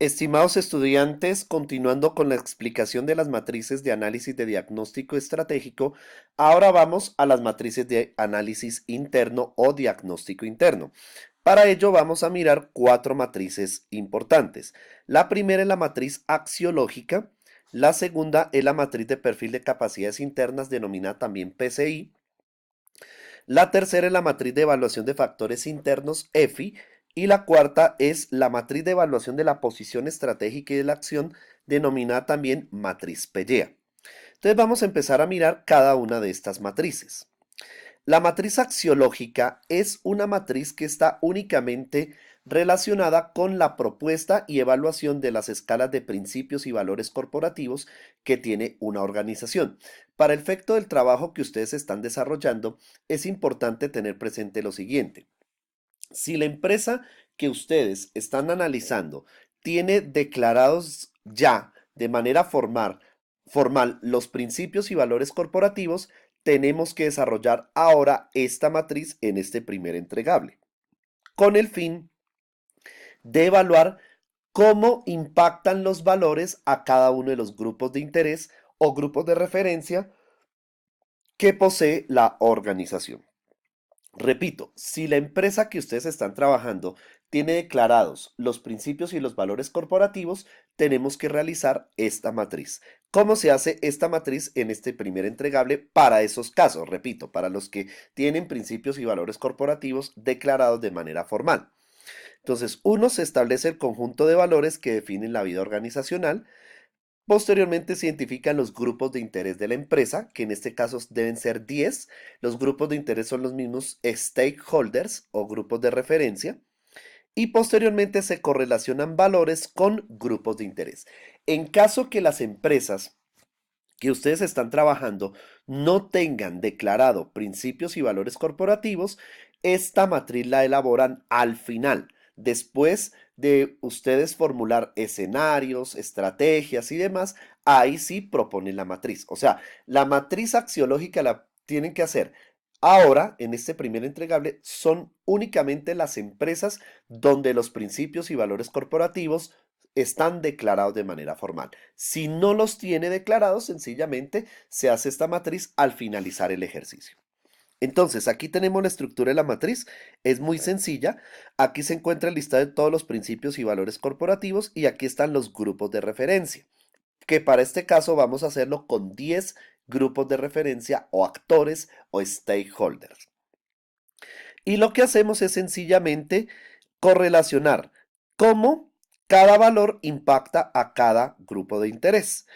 Estimados estudiantes, continuando con la explicación de las matrices de análisis de diagnóstico estratégico, ahora vamos a las matrices de análisis interno o diagnóstico interno. Para ello vamos a mirar cuatro matrices importantes. La primera es la matriz axiológica, la segunda es la matriz de perfil de capacidades internas denominada también PCI, la tercera es la matriz de evaluación de factores internos EFI y la cuarta es la matriz de evaluación de la posición estratégica y de la acción denominada también matriz PEGEA. Entonces vamos a empezar a mirar cada una de estas matrices. La matriz axiológica es una matriz que está únicamente relacionada con la propuesta y evaluación de las escalas de principios y valores corporativos que tiene una organización. Para el efecto del trabajo que ustedes están desarrollando, es importante tener presente lo siguiente. Si la empresa que ustedes están analizando tiene declarados ya de manera formal los principios y valores corporativos, tenemos que desarrollar ahora esta matriz en este primer entregable, con el fin de evaluar cómo impactan los valores a cada uno de los grupos de interés o grupos de referencia que posee la organización. Repito, si la empresa que ustedes están trabajando tiene declarados los principios y los valores corporativos, tenemos que realizar esta matriz. ¿Cómo se hace esta matriz en este primer entregable para esos casos? Repito, para los que tienen principios y valores corporativos declarados de manera formal. Entonces, uno, se establece el conjunto de valores que definen la vida organizacional. Posteriormente se identifican los grupos de interés de la empresa, que en este caso deben ser 10. Los grupos de interés son los mismos stakeholders o grupos de referencia. Y posteriormente se correlacionan valores con grupos de interés. En caso que las empresas que ustedes están trabajando no tengan declarado principios y valores corporativos, esta matriz la elaboran al final, después de ustedes formular escenarios, estrategias y demás, ahí sí proponen la matriz. O sea, la matriz axiológica la tienen que hacer. Ahora, en este primer entregable, son únicamente las empresas donde los principios y valores corporativos están declarados de manera formal. Si no los tiene declarados, sencillamente se hace esta matriz al finalizar el ejercicio. Entonces, aquí tenemos la estructura de la matriz, es muy sencilla. Aquí se encuentra el listado de todos los principios y valores corporativos y aquí están los grupos de referencia, que para este caso vamos a hacerlo con 10 grupos de referencia o actores o stakeholders. Y lo que hacemos es sencillamente correlacionar cómo cada valor impacta a cada grupo de interés.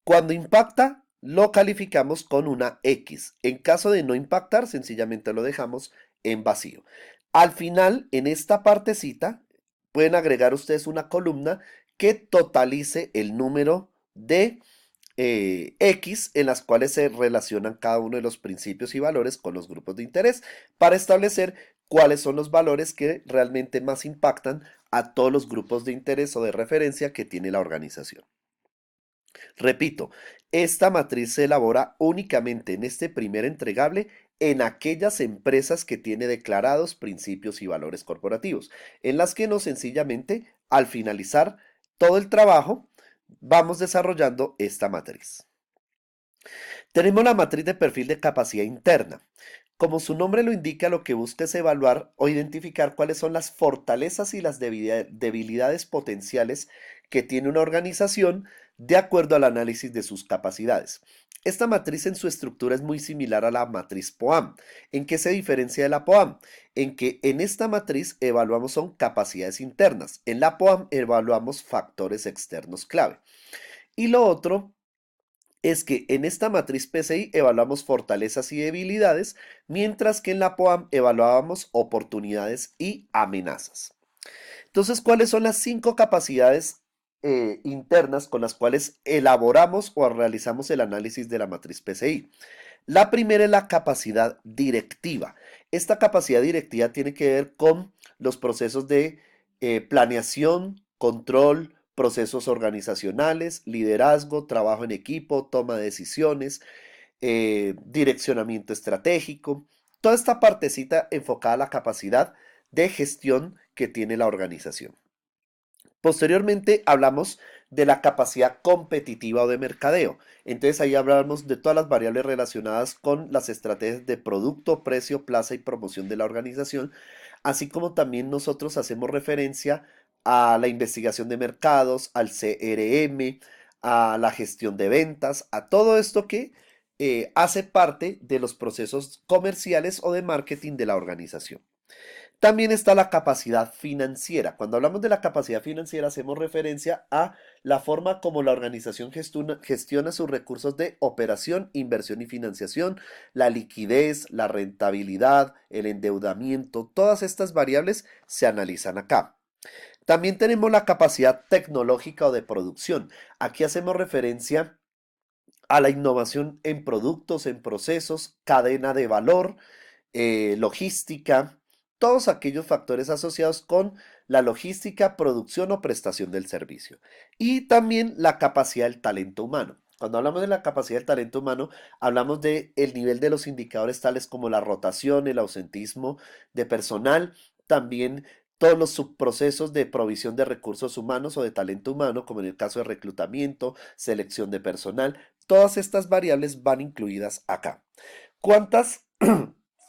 Cuando impacta, lo calificamos con una X. En caso de no impactar, sencillamente lo dejamos en vacío. Al final, en esta partecita, pueden agregar ustedes una columna que totalice el número de X en las cuales se relacionan cada uno de los principios y valores con los grupos de interés para establecer cuáles son los valores que realmente más impactan a todos los grupos de interés o de referencia que tiene la organización. Repito, esta matriz se elabora únicamente en este primer entregable en aquellas empresas que tiene declarados principios y valores corporativos, en las que no sencillamente al finalizar todo el trabajo vamos desarrollando esta matriz. Tenemos la matriz de perfil de capacidad interna. Como su nombre lo indica, lo que busca es evaluar o identificar cuáles son las fortalezas y las debilidades potenciales que tiene una organización de acuerdo al análisis de sus capacidades. Esta matriz en su estructura es muy similar a la matriz POAM. ¿En qué se diferencia de la POAM? En que en esta matriz evaluamos son capacidades internas. En la POAM evaluamos factores externos clave. Y lo otro es que en esta matriz PCI evaluamos fortalezas y debilidades, mientras que en la POAM evaluábamos oportunidades y amenazas. Entonces, ¿cuáles son las 5 capacidades internas con las cuales elaboramos o realizamos el análisis de la matriz PCI? La primera es la capacidad directiva. Esta capacidad directiva tiene que ver con los procesos de planeación, control, procesos organizacionales, liderazgo, trabajo en equipo, toma de decisiones, direccionamiento estratégico. Toda esta partecita enfocada a la capacidad de gestión que tiene la organización. Posteriormente hablamos de la capacidad competitiva o de mercadeo. Entonces ahí hablamos de todas las variables relacionadas con las estrategias de producto, precio, plaza y promoción de la organización, así como también nosotros hacemos referencia a la investigación de mercados, al CRM, a la gestión de ventas, a todo esto que hace parte de los procesos comerciales o de marketing de la organización. También está la capacidad financiera. Cuando hablamos de la capacidad financiera hacemos referencia a la forma como la organización gestiona sus recursos de operación, inversión y financiación, la liquidez, la rentabilidad, el endeudamiento, todas estas variables se analizan acá. También tenemos la capacidad tecnológica o de producción. Aquí hacemos referencia a la innovación en productos, en procesos, cadena de valor, logística, todos aquellos factores asociados con la logística, producción o prestación del servicio. Y también la capacidad del talento humano. Cuando hablamos de la capacidad del talento humano, hablamos del nivel de los indicadores tales como la rotación, el ausentismo de personal, también todos los subprocesos de provisión de recursos humanos o de talento humano, como en el caso de reclutamiento, selección de personal, todas estas variables van incluidas acá. ¿Cuántas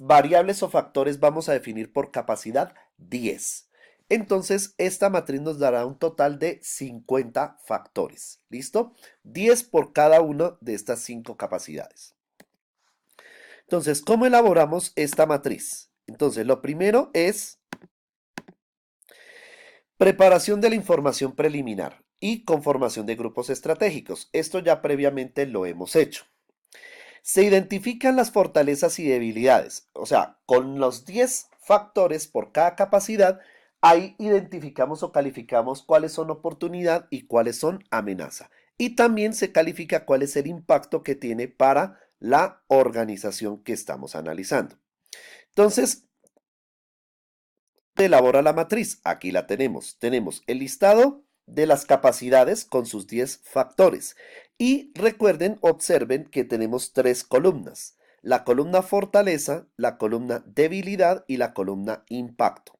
variables o factores vamos a definir por capacidad? 10. Entonces, esta matriz nos dará un total de 50 factores. ¿Listo? 10 por cada una de estas 5 capacidades. Entonces, ¿cómo elaboramos esta matriz? Entonces, lo primero es preparación de la información preliminar y conformación de grupos estratégicos. Esto ya previamente lo hemos hecho. Se identifican las fortalezas y debilidades. O sea, con los 10 factores por cada capacidad, ahí identificamos o calificamos cuáles son oportunidad y cuáles son amenaza. Y también se califica cuál es el impacto que tiene para la organización que estamos analizando. Entonces, elabora la matriz. Aquí la tenemos. Tenemos el listado de las capacidades con sus 10 factores. Y recuerden, observen que tenemos 3 columnas. La columna fortaleza, la columna debilidad y la columna impacto.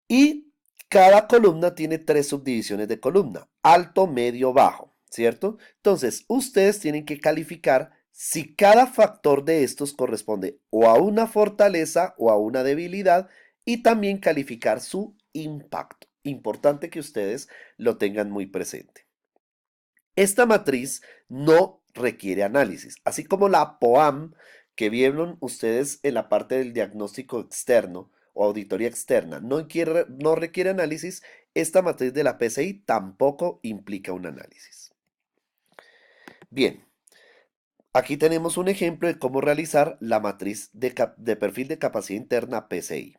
Y cada columna tiene 3 subdivisiones de columna. Alto, medio, bajo. ¿Cierto? Entonces, ustedes tienen que calificar si cada factor de estos corresponde o a una fortaleza o a una debilidad y también calificar su impacto. Importante que ustedes lo tengan muy presente. Esta matriz no requiere análisis, así como la POAM que vieron ustedes en la parte del diagnóstico externo o auditoría externa no requiere análisis, esta matriz de la PCI tampoco implica un análisis. Bien, aquí tenemos un ejemplo de cómo realizar la matriz de perfil de capacidad interna PCI.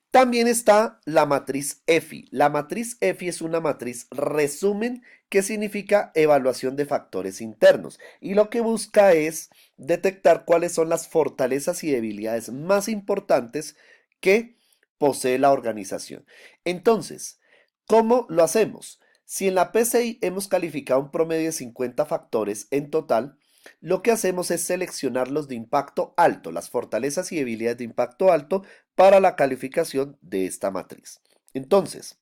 También está la matriz EFI. La matriz EFI es una matriz resumen que significa evaluación de factores internos y lo que busca es detectar cuáles son las fortalezas y debilidades más importantes que posee la organización. Entonces, ¿cómo lo hacemos? Si en la PCI hemos calificado un promedio de 50 factores en total, lo que hacemos es seleccionar los de impacto alto, las fortalezas y debilidades de impacto alto para la calificación de esta matriz. Entonces,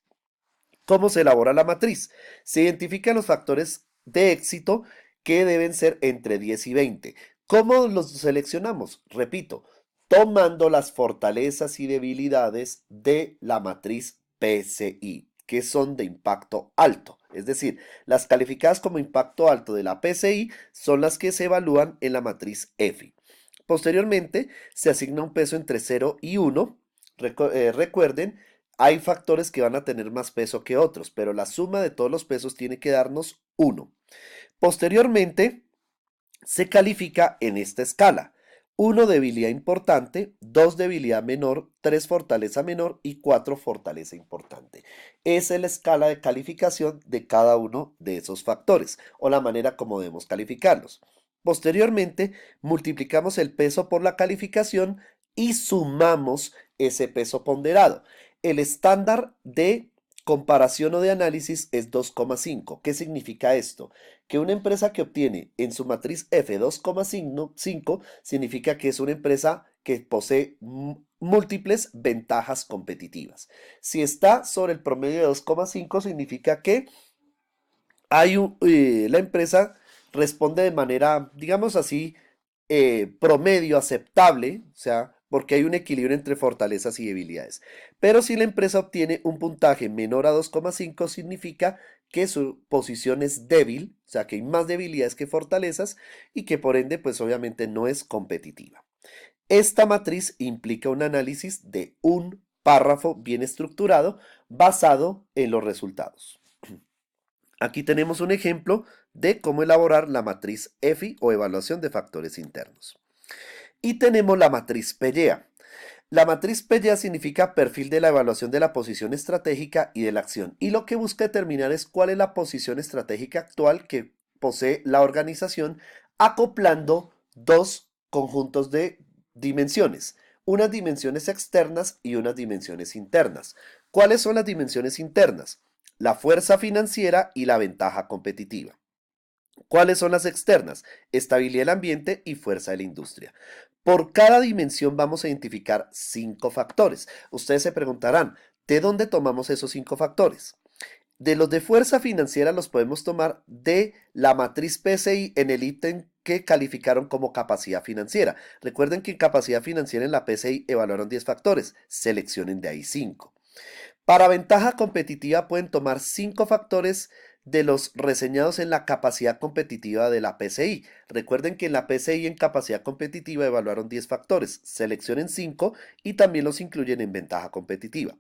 ¿cómo se elabora la matriz? Se identifican los factores de éxito que deben ser entre 10 y 20. ¿Cómo los seleccionamos? Repito, tomando las fortalezas y debilidades de la matriz PCI, que son de impacto alto. Es decir, las calificadas como impacto alto de la PCI son las que se evalúan en la matriz EFI. Posteriormente, se asigna un peso entre 0 y 1. Recuerden, hay factores que van a tener más peso que otros, pero la suma de todos los pesos tiene que darnos 1. Posteriormente, se califica en esta escala. 1 debilidad importante, 2 debilidad menor, 3 fortaleza menor y 4 fortaleza importante. Esa es la escala de calificación de cada uno de esos factores o la manera como debemos calificarlos. Posteriormente, multiplicamos el peso por la calificación y sumamos ese peso ponderado. El estándar de comparación o de análisis es 2,5. ¿Qué significa esto? Que una empresa que obtiene en su matriz F 2,5 significa que es una empresa que posee múltiples ventajas competitivas. Si está sobre el promedio de 2,5 significa que la empresa responde de manera, digamos así, promedio aceptable, o sea, porque hay un equilibrio entre fortalezas y debilidades. Pero si la empresa obtiene un puntaje menor a 2,5, significa que su posición es débil, o sea, que hay más debilidades que fortalezas y que por ende, pues obviamente no es competitiva. Esta matriz implica un análisis de un párrafo bien estructurado basado en los resultados. Aquí tenemos un ejemplo de cómo elaborar la matriz EFI o evaluación de factores internos. Y tenemos la matriz PELLEA. La matriz PELLEA significa perfil de la evaluación de la posición estratégica y de la acción. Y lo que busca determinar es cuál es la posición estratégica actual que posee la organización acoplando dos conjuntos de dimensiones. Unas dimensiones externas y unas dimensiones internas. ¿Cuáles son las dimensiones internas? La fuerza financiera y la ventaja competitiva. ¿Cuáles son las externas? Estabilidad del ambiente y fuerza de la industria. Por cada dimensión vamos a identificar 5 factores. Ustedes se preguntarán, ¿de dónde tomamos esos 5 factores? De los de fuerza financiera los podemos tomar de la matriz PSI en el ítem que calificaron como capacidad financiera. Recuerden que en capacidad financiera en la PSI evaluaron 10 factores. Seleccionen de ahí 5. Para ventaja competitiva pueden tomar 5 factores de los reseñados en la capacidad competitiva de la PCI. Recuerden que en la PCI en capacidad competitiva evaluaron 10 factores, seleccionen 5 y también los incluyen en ventaja competitiva.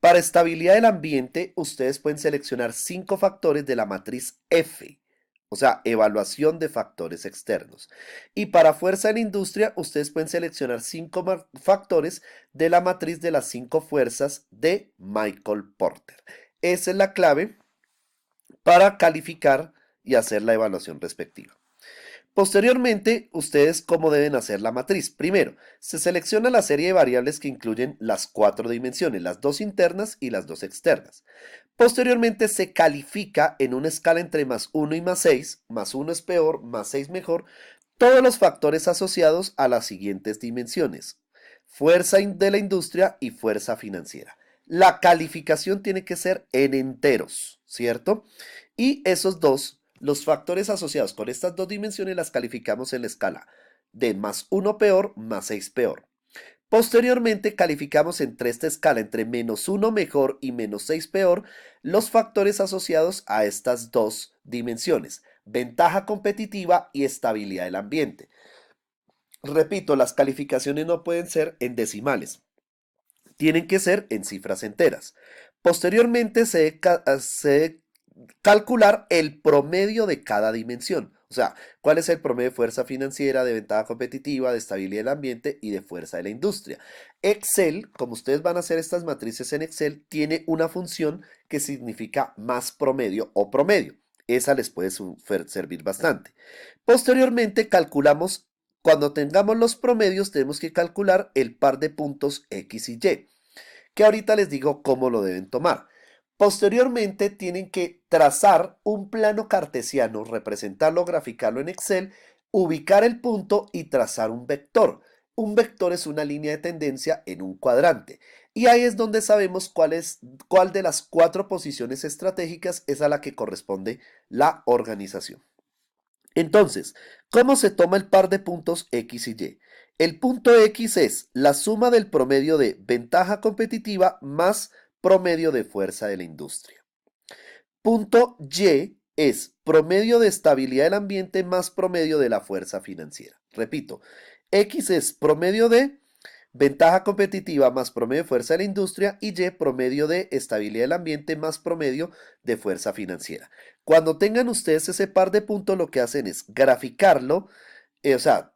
Para estabilidad del ambiente, ustedes pueden seleccionar 5 factores de la matriz F, o sea, evaluación de factores externos. Y para fuerza en industria, ustedes pueden seleccionar 5 factores de la matriz de las 5 fuerzas de Michael Porter. Esa es la clave para calificar y hacer la evaluación respectiva. Posteriormente, ustedes cómo deben hacer la matriz. Primero, se selecciona la serie de variables que incluyen las 4 dimensiones, las 2 internas y las 2 externas. Posteriormente se califica en una escala entre +1 y +6, +1 es peor, +6 mejor, todos los factores asociados a las siguientes dimensiones: fuerza de la industria y fuerza financiera. La calificación tiene que ser en enteros, ¿cierto? Y esos dos, los factores asociados con estas dos dimensiones las calificamos en la escala de +1 peor, +6 peor. Posteriormente calificamos entre esta escala entre -1 mejor y -6 peor los factores asociados a estas dos dimensiones, ventaja competitiva y estabilidad del ambiente. Repito, las calificaciones no pueden ser en decimales, tienen que ser en cifras enteras. Posteriormente se debe calcular el promedio de cada dimensión. O sea, cuál es el promedio de fuerza financiera, de ventaja competitiva, de estabilidad del ambiente y de fuerza de la industria. Excel, como ustedes van a hacer estas matrices en Excel, tiene una función que significa más promedio o promedio. Esa les puede servir bastante. Posteriormente calculamos, cuando tengamos los promedios, tenemos que calcular el par de puntos X y Y, que ahorita les digo cómo lo deben tomar. Posteriormente tienen que trazar un plano cartesiano, representarlo, graficarlo en Excel, ubicar el punto y trazar un vector. Un vector es una línea de tendencia en un cuadrante. Y ahí es donde sabemos cuál de las 4 posiciones estratégicas es a la que corresponde la organización. Entonces, ¿cómo se toma el par de puntos X y Y? El punto X es la suma del promedio de ventaja competitiva más promedio de fuerza de la industria. Punto Y es promedio de estabilidad del ambiente más promedio de la fuerza financiera. Repito, X es promedio de ventaja competitiva más promedio de fuerza de la industria y Y promedio de estabilidad del ambiente más promedio de fuerza financiera. Cuando tengan ustedes ese par de puntos, lo que hacen es graficarlo, o sea,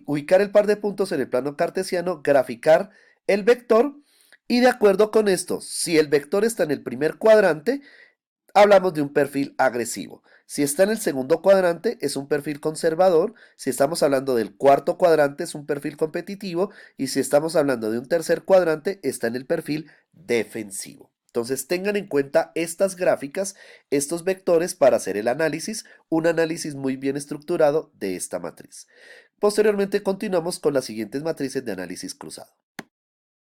ubicar el par de puntos en el plano cartesiano, graficar el vector y de acuerdo con esto, si el vector está en el primer cuadrante, hablamos de un perfil agresivo. Si está en el segundo cuadrante, es un perfil conservador. Si estamos hablando del cuarto cuadrante, es un perfil competitivo. Y si estamos hablando de un tercer cuadrante, está en el perfil defensivo. Entonces tengan en cuenta estas gráficas, estos vectores para hacer el análisis, un análisis muy bien estructurado de esta matriz. Posteriormente continuamos con las siguientes matrices de análisis cruzado.